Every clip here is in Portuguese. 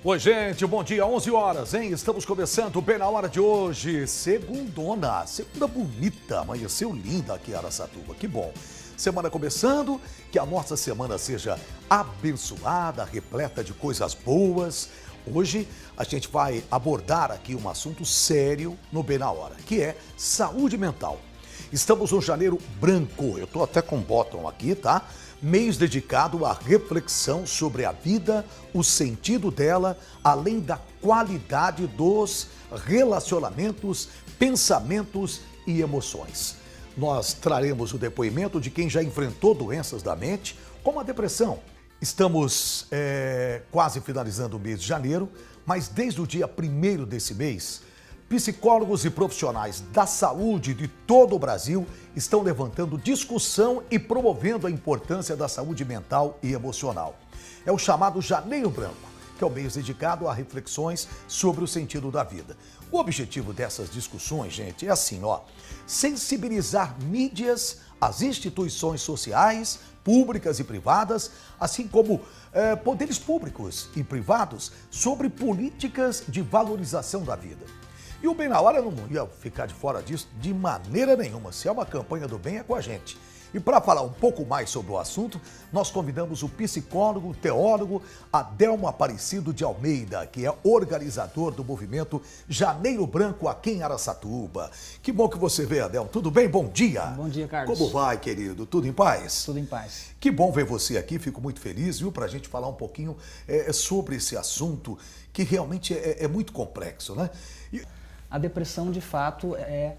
Oi, gente, bom dia, 11 horas, hein? Estamos começando bem na hora de hoje. Segunda bonita, amanheceu linda aqui em Araçatuba, que bom. Semana começando, que a nossa semana seja abençoada, repleta de coisas boas. Hoje a gente vai abordar aqui um assunto sério no Bem na Hora, que é saúde mental. Estamos no janeiro branco, eu tô até com um botão aqui, tá? Mês dedicado à reflexão sobre a vida, o sentido dela, além da qualidade dos relacionamentos, pensamentos e emoções. Nós traremos o depoimento de quem já enfrentou doenças da mente, como a depressão. Estamos quase finalizando o mês de janeiro, mas desde o dia 1º desse mês, psicólogos e profissionais da saúde de todo o Brasil estão levantando discussão e promovendo a importância da saúde mental e emocional. É o chamado Janeiro Branco, que é o mês dedicado a reflexões sobre o sentido da vida. O objetivo dessas discussões, gente, é assim, sensibilizar mídias, as instituições sociais, públicas e privadas, assim como poderes públicos e privados sobre políticas de valorização da vida. E o Bem na Hora não ia ficar de fora disso de maneira nenhuma. Se é uma campanha do bem, é com a gente. E para falar um pouco mais sobre o assunto, nós convidamos o psicólogo, teólogo Adelmo Aparecido de Almeida, que é organizador do movimento Janeiro Branco aqui em Araçatuba. Que bom que você veio, Adelmo. Tudo bem? Bom dia. Bom dia, Carlos. Como vai, querido? Tudo em paz? Tudo em paz. Que bom ver você aqui, fico muito feliz, viu, para a gente falar um pouquinho sobre esse assunto que realmente é muito complexo, né? A depressão, de fato, é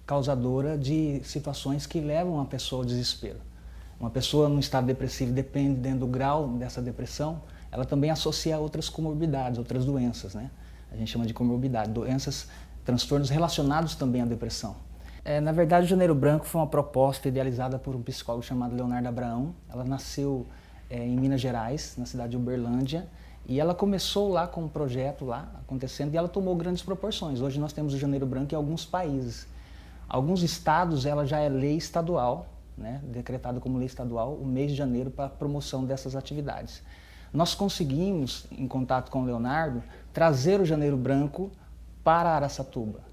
causadora de situações que levam a pessoa ao desespero. Uma pessoa num estado depressivo, dependendo do grau dessa depressão, ela também associa a outras comorbidades, outras doenças, né? A gente chama de comorbidade, doenças, transtornos relacionados também à depressão. Na verdade, o Janeiro Branco foi uma proposta idealizada por um psicólogo chamado Leonardo Abraão. Ela nasceu em Minas Gerais, na cidade de Uberlândia, e ela começou lá com um projeto lá acontecendo e ela tomou grandes proporções. Hoje nós temos o Janeiro Branco em alguns países. Alguns estados ela já é lei estadual, né, decretado como lei estadual, o mês de janeiro para a promoção dessas atividades. Nós conseguimos, em contato com o Leonardo, trazer o Janeiro Branco para Araçatuba.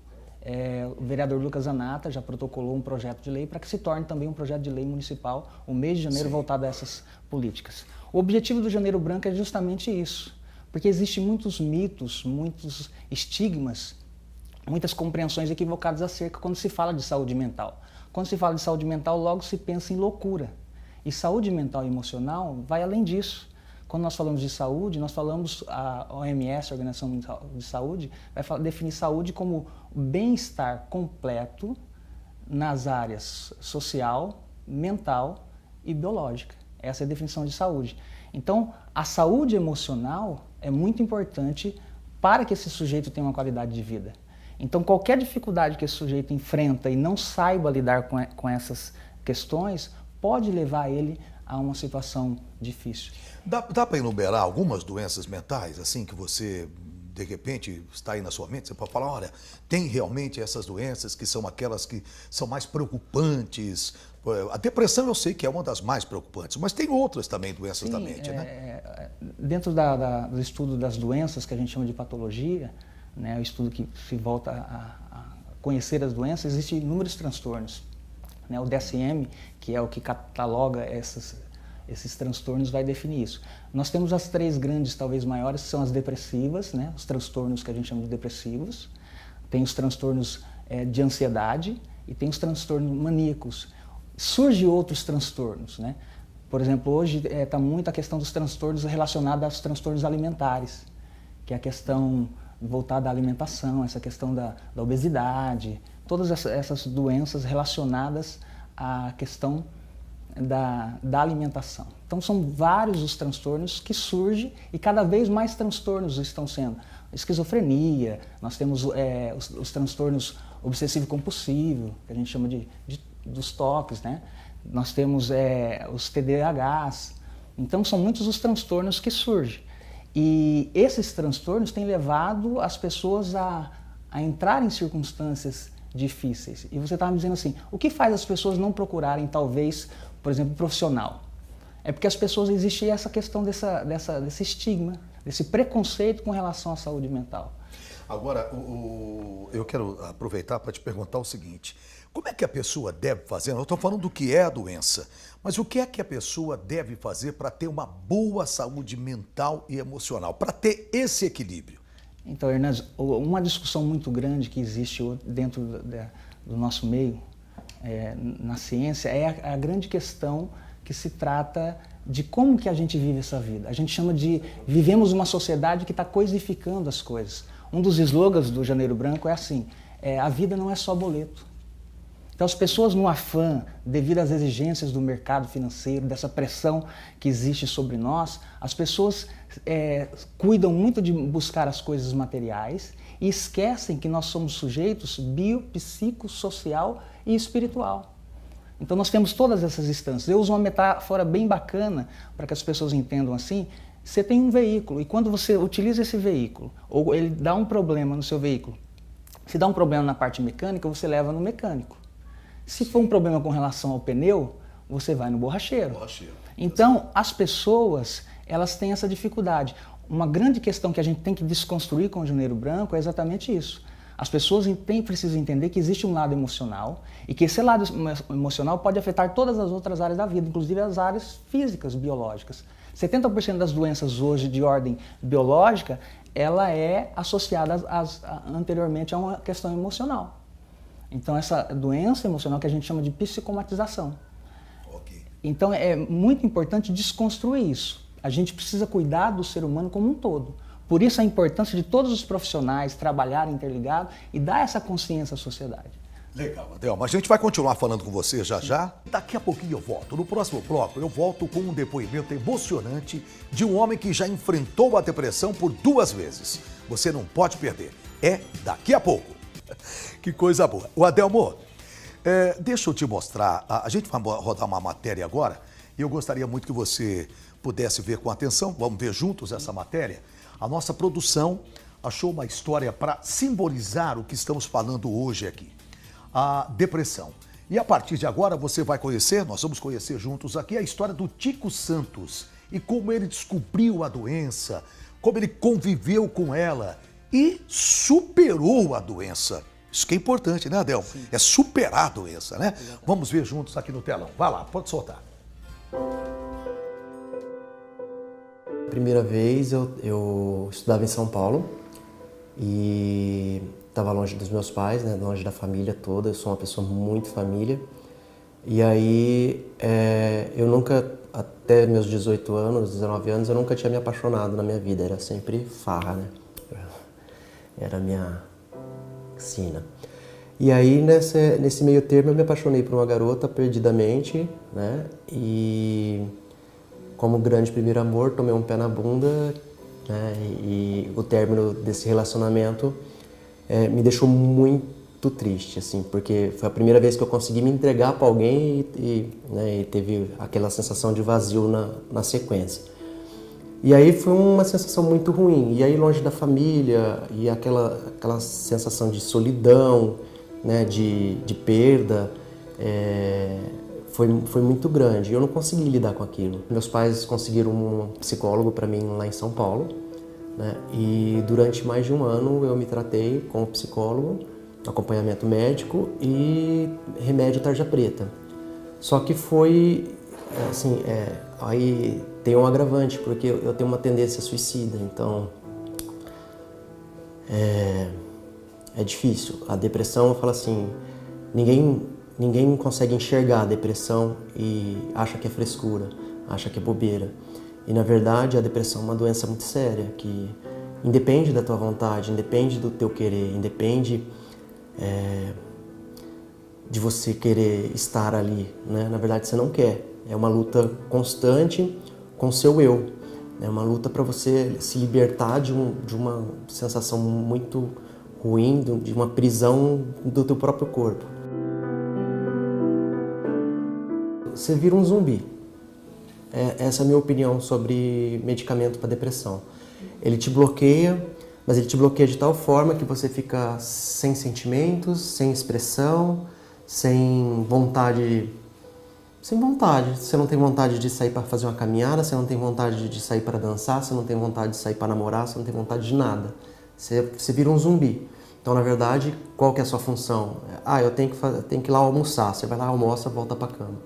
O vereador Lucas Zanata já protocolou um projeto de lei para que se torne também um projeto de lei municipal, o mês de janeiro voltado a essas políticas. O objetivo do Janeiro Branco é justamente isso, porque existem muitos mitos, muitos estigmas, muitas compreensões equivocadas acerca quando se fala de saúde mental. Quando se fala de saúde mental, logo se pensa em loucura. E saúde mental e emocional vai além disso. Quando nós falamos de saúde, nós falamos, a OMS, a Organização Mundial de Saúde, vai definir saúde como bem-estar completo nas áreas social, mental e biológica. Essa é a definição de saúde. Então, a saúde emocional é muito importante para que esse sujeito tenha uma qualidade de vida. Então, qualquer dificuldade que esse sujeito enfrenta e não saiba lidar com essas questões, pode levar ele a uma situação difícil. Dá para enumerar algumas doenças mentais, assim, que você, de repente, está aí na sua mente? Você pode falar, olha, tem realmente essas doenças que são aquelas que são mais preocupantes. A depressão eu sei que é uma das mais preocupantes, mas tem outras também doenças da mente, né? Dentro do estudo das doenças, que a gente chama de patologia, né, o estudo que se volta a conhecer as doenças, existem inúmeros transtornos. O DSM, que é o que cataloga esses transtornos, vai definir isso. Nós temos as três grandes, talvez maiores, que são as depressivas, né? Os transtornos que a gente chama de depressivos. Tem os transtornos de ansiedade e tem os transtornos maníacos. Surgem outros transtornos, né? Por exemplo, hoje está muito a questão dos transtornos relacionados aos transtornos alimentares, que é a questão voltada à alimentação, essa questão da obesidade, todas essas doenças relacionadas à questão da alimentação. Então são vários os transtornos que surgem e cada vez mais transtornos estão sendo. Esquizofrenia, nós temos os transtornos obsessivo-compulsivo, que a gente chama dos TOCs, né? Nós temos os TDAHs. Então são muitos os transtornos que surgem. E esses transtornos têm levado as pessoas a entrar em circunstâncias difíceis. E você estava me dizendo assim, o que faz as pessoas não procurarem, talvez, por exemplo, profissional? É porque as pessoas, existe essa questão desse estigma, desse preconceito com relação à saúde mental. Agora, eu quero aproveitar para te perguntar o seguinte: como é que a pessoa deve fazer? Eu estou falando do que é a doença, mas o que é que a pessoa deve fazer para ter uma boa saúde mental e emocional, para ter esse equilíbrio? Então, Hernandes, uma discussão muito grande que existe dentro do nosso meio, na ciência, é a grande questão que se trata de como que a gente vive essa vida. A gente chama de vivemos uma sociedade que está coisificando as coisas. Um dos slogans do Janeiro Branco é assim: a vida não é só boleto. Então as pessoas no afã, devido às exigências do mercado financeiro, dessa pressão que existe sobre nós, as pessoas cuidam muito de buscar as coisas materiais e esquecem que nós somos sujeitos bio, psico, social e espiritual. Então nós temos todas essas instâncias. Eu uso uma metáfora bem bacana para que as pessoas entendam assim. Você tem um veículo e quando você utiliza esse veículo, ou ele dá um problema no seu veículo, se dá um problema na parte mecânica, você leva no mecânico. Se for um problema com relação ao pneu, você vai no borracheiro. Então, as pessoas, elas têm essa dificuldade. Uma grande questão que a gente tem que desconstruir com o Janeiro Branco é exatamente isso. As pessoas precisam entender que existe um lado emocional e que esse lado emocional pode afetar todas as outras áreas da vida, inclusive as áreas físicas, biológicas. 70% das doenças hoje de ordem biológica, ela é associada anteriormente a uma questão emocional. Então essa doença emocional que a gente chama de psicomatização. Okay. Então é muito importante desconstruir isso. A gente precisa cuidar do ser humano como um todo. Por isso a importância de todos os profissionais trabalharem interligados e dar essa consciência à sociedade. Legal, Adelma. A gente vai continuar falando com você já já. Daqui a pouquinho eu volto. No próximo bloco eu volto com um depoimento emocionante de um homem que já enfrentou a depressão por 2 vezes. Você não pode perder. É daqui a pouco. Que coisa boa. O Adelmo, deixa eu te mostrar. A gente vai rodar uma matéria agora e eu gostaria muito que você pudesse ver com atenção. Vamos ver juntos essa matéria. A nossa produção achou uma história para simbolizar o que estamos falando hoje aqui. A depressão. E a partir de agora você vai conhecer, nós vamos conhecer juntos aqui a história do Tico Santos e como ele descobriu a doença, como ele conviveu com ela e superou a doença. Isso que é importante, né, Adel? Sim. É superar a doença, né? Exatamente. Vamos ver juntos aqui no telão. Vai lá, pode soltar. Primeira vez eu estudava em São Paulo e estava longe dos meus pais, né, longe da família toda. Eu sou uma pessoa muito família. E aí eu nunca, até meus 18 anos, 19 anos, eu nunca tinha me apaixonado na minha vida. Era sempre farra, né? Era a minha sina. E aí nesse meio termo eu me apaixonei por uma garota perdidamente, né? E como grande primeiro amor, tomei um pé na bunda, né? E o término desse relacionamento me deixou muito triste, assim, porque foi a primeira vez que eu consegui me entregar para alguém e teve aquela sensação de vazio na sequência. E aí foi uma sensação muito ruim, e aí longe da família, e aquela sensação de solidão, né, de perda, foi muito grande. Eu não consegui lidar com aquilo. Meus pais conseguiram um psicólogo para mim lá em São Paulo, né? E durante mais de 1 ano eu me tratei com o psicólogo, acompanhamento médico e remédio tarja preta. Só que foi, assim, aí tem um agravante, porque eu tenho uma tendência suicida, então é difícil. A depressão, eu falo assim, ninguém consegue enxergar a depressão e acha que é frescura, acha que é bobeira. E na verdade a depressão é uma doença muito séria, que independe da tua vontade, independe do teu querer, independe de você querer estar ali, né? Na verdade você não quer. É uma luta constante com o seu eu. É uma luta para você se libertar de uma sensação muito ruim, de uma prisão do teu próprio corpo. Você vira um zumbi. Essa é a minha opinião sobre medicamento para depressão. Ele te bloqueia, mas ele te bloqueia de tal forma que você fica sem sentimentos, sem expressão, sem vontade sem vontade. Você não tem vontade de sair para fazer uma caminhada, você não tem vontade de sair para dançar, você não tem vontade de sair para namorar, você não tem vontade de nada. Você vira um zumbi. Então, na verdade, qual que é a sua função? Eu tenho que ir lá almoçar. Você vai lá, almoça, volta para a cama.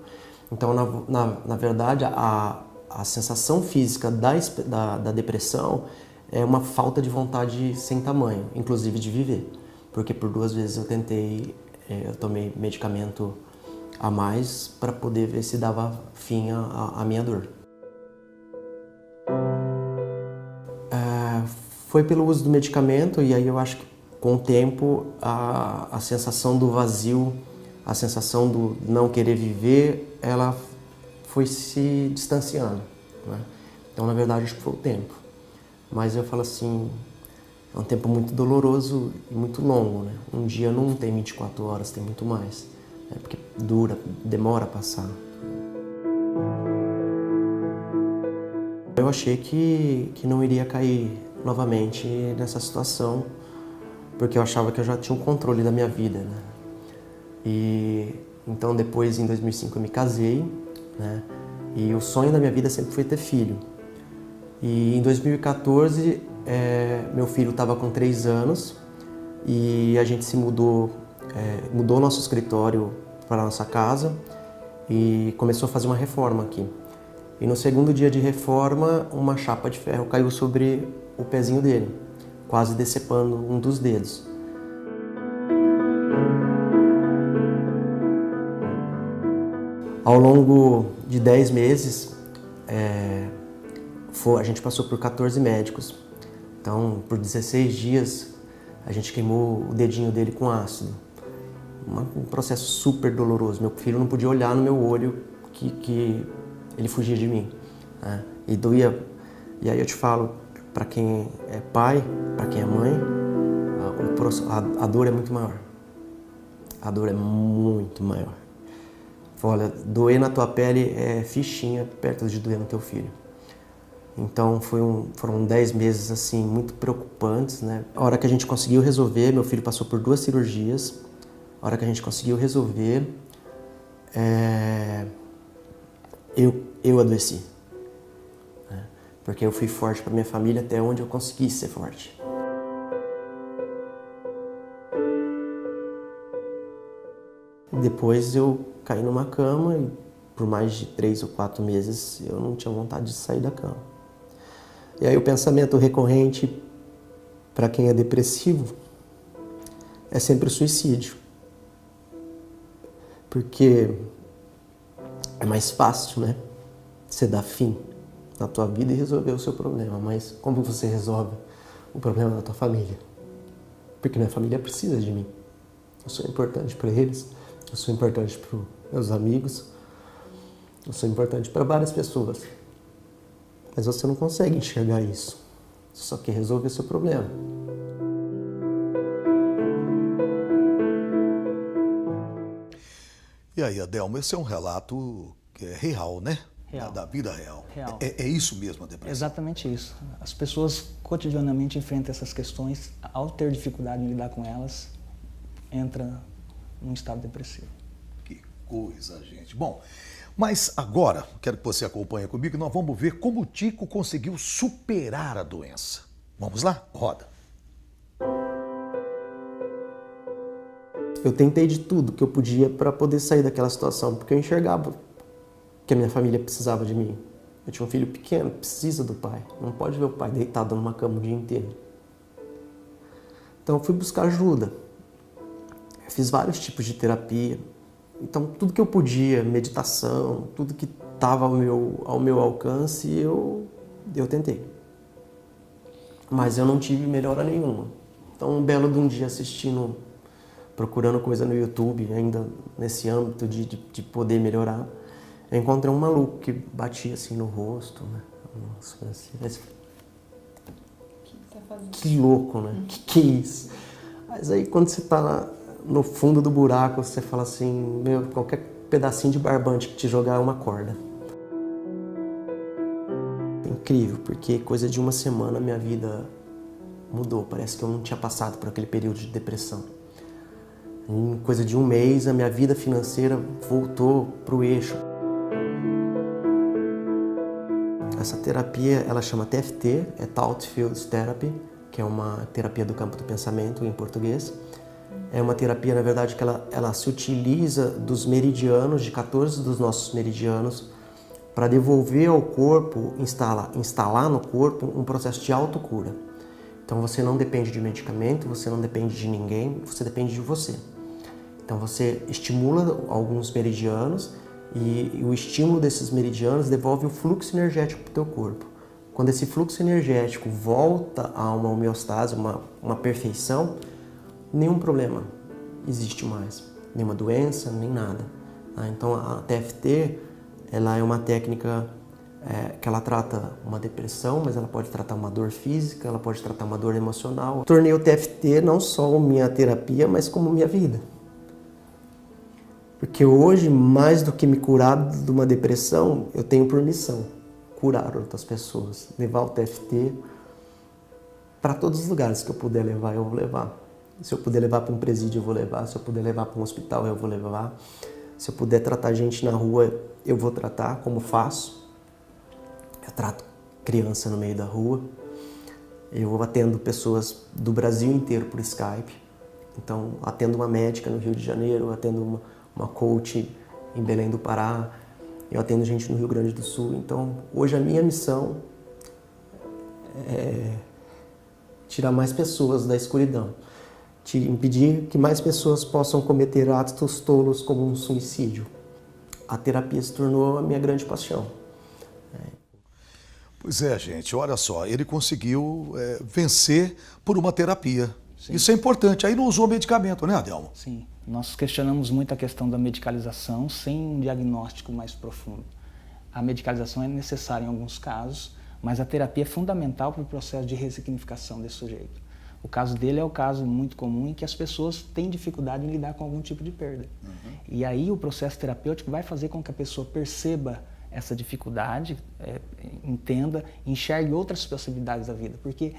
Então, na verdade, a sensação física da depressão é uma falta de vontade sem tamanho, inclusive de viver. Porque por 2 vezes eu tomei medicamento a mais para poder ver se dava fim à minha dor. Foi pelo uso do medicamento, e aí eu acho que com o tempo a sensação do vazio, a sensação do não querer viver, ela foi se distanciando, né? Então, na verdade, acho que foi o tempo. Mas eu falo assim, é um tempo muito doloroso e muito longo, né? Um dia não tem 24 horas, tem muito mais, né? Porque demora a passar. Eu achei que não iria cair novamente nessa situação, porque eu achava que eu já tinha um controle da minha vida, né? E então depois, em 2005, eu me casei, né? E o sonho da minha vida sempre foi ter filho. E em 2014, meu filho estava com 3 anos e a gente se mudou o nosso escritório para a nossa casa e começou a fazer uma reforma aqui. E no segundo dia de reforma, uma chapa de ferro caiu sobre o pezinho dele, quase decepando um dos dedos. Ao longo de 10 meses, a gente passou por 14 médicos. Então, por 16 dias, a gente queimou o dedinho dele com ácido. Um processo super doloroso. Meu filho não podia olhar no meu olho que ele fugia de mim, né? E doía. E aí eu te falo, para quem é pai, para quem é mãe, a dor é muito maior. A dor é muito maior. Olha, doer na tua pele é fichinha perto de doer no teu filho. Então foram 10 meses assim muito preocupantes, né? A hora que a gente conseguiu resolver, meu filho passou por 2 cirurgias. A hora que a gente conseguiu resolver, eu adoeci, né? Porque eu fui forte para minha família até onde eu consegui ser forte. Depois eu caí numa cama e por mais de 3 ou 4 meses eu não tinha vontade de sair da cama. E aí o pensamento recorrente para quem é depressivo é sempre o suicídio. Porque é mais fácil, né? Você dar fim na tua vida e resolver o seu problema. Mas como você resolve o problema da tua família? Porque minha família precisa de mim. Eu sou importante para eles, eu sou importante para os meus amigos, eu sou importante para várias pessoas. Mas você não consegue enxergar isso. Você só quer resolver seu problema. E aí, Adelmo, esse é um relato que é real, né? Real. Da vida real. Real. É isso mesmo a depressão? Exatamente isso. As pessoas cotidianamente enfrentam essas questões, ao ter dificuldade em lidar com elas, entra num estado depressivo. Que coisa, gente. Bom, mas agora, quero que você acompanhe comigo, nós vamos ver como o Tico conseguiu superar a doença. Vamos lá? Roda. Eu tentei de tudo que eu podia para poder sair daquela situação, porque eu enxergava que a minha família precisava de mim. Eu tinha um filho pequeno, precisa do pai. Não pode ver o pai deitado numa cama o dia inteiro. Então eu fui buscar ajuda. Eu fiz vários tipos de terapia. Então tudo que eu podia, meditação, tudo que estava ao meu alcance, eu tentei. Mas eu não tive melhora nenhuma. Então um belo de um dia procurando coisa no YouTube, ainda nesse âmbito de poder melhorar, eu encontrei um maluco que batia assim no rosto, né? Nossa, assim, o que você tá fazendo? Que louco, né? Que é isso? Mas aí quando você tá no fundo do buraco, você fala assim, meu, qualquer pedacinho de barbante que te jogar é uma corda. Incrível, porque coisa de uma semana minha vida mudou. Parece que eu não tinha passado por aquele período de depressão. Em coisa de um mês, a minha vida financeira voltou para o eixo. Essa terapia, ela chama TFT, é Thought Field Therapy, que é uma terapia do campo do pensamento em português. É uma terapia, na verdade, que ela se utiliza dos meridianos, de 14 dos nossos meridianos, para devolver ao corpo, instalar no corpo um processo de autocura. Então você não depende de medicamento, você não depende de ninguém, você depende de você. Então você estimula alguns meridianos e o estímulo desses meridianos devolve o fluxo energético para o teu corpo. Quando esse fluxo energético volta a uma homeostase, uma perfeição, nenhum problema existe mais, nenhuma doença, nem nada. Então a TFT, ela é uma técnica que ela trata uma depressão, mas ela pode tratar uma dor física, ela pode tratar uma dor emocional. Tornei o TFT não só minha terapia, mas como minha vida. Porque hoje, mais do que me curar de uma depressão, eu tenho por missão curar outras pessoas, levar o TFT para todos os lugares que eu puder levar, eu vou levar. Se eu puder levar para um presídio, eu vou levar. Se eu puder levar para um hospital, eu vou levar. Se eu puder tratar gente na rua, eu vou tratar, como faço. Eu trato criança no meio da rua. Eu atendo pessoas do Brasil inteiro por Skype. Então, atendo uma médica no Rio de Janeiro, atendo uma coach em Belém do Pará, eu atendo gente no Rio Grande do Sul. Então, hoje a minha missão é tirar mais pessoas da escuridão, impedir que mais pessoas possam cometer atos tolos como um suicídio. A terapia se tornou a minha grande paixão. Pois é, gente, olha só, ele conseguiu vencer por uma terapia. Sim. Isso é importante. Aí não usou medicamento, né, Adelmo? Sim, nós questionamos muito a questão da medicalização sem um diagnóstico mais profundo. A medicalização é necessária em alguns casos, mas a terapia é fundamental para o processo de ressignificação desse sujeito. O caso dele é o caso muito comum em que as pessoas têm dificuldade em lidar com algum tipo de perda. Uhum. E aí o processo terapêutico vai fazer com que a pessoa perceba essa dificuldade, entenda, enxergue outras possibilidades da vida. Porque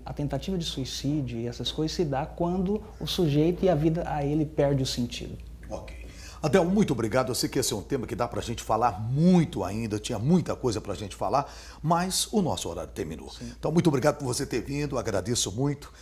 a tentativa de suicídio e essas coisas se dá quando o sujeito e a vida a ele perde o sentido. Ok. Adelmo, muito obrigado. Eu sei que esse é um tema que dá pra gente falar muito ainda, tinha muita coisa pra gente falar, mas o nosso horário terminou. Sim. Então, muito obrigado por você ter vindo, agradeço muito.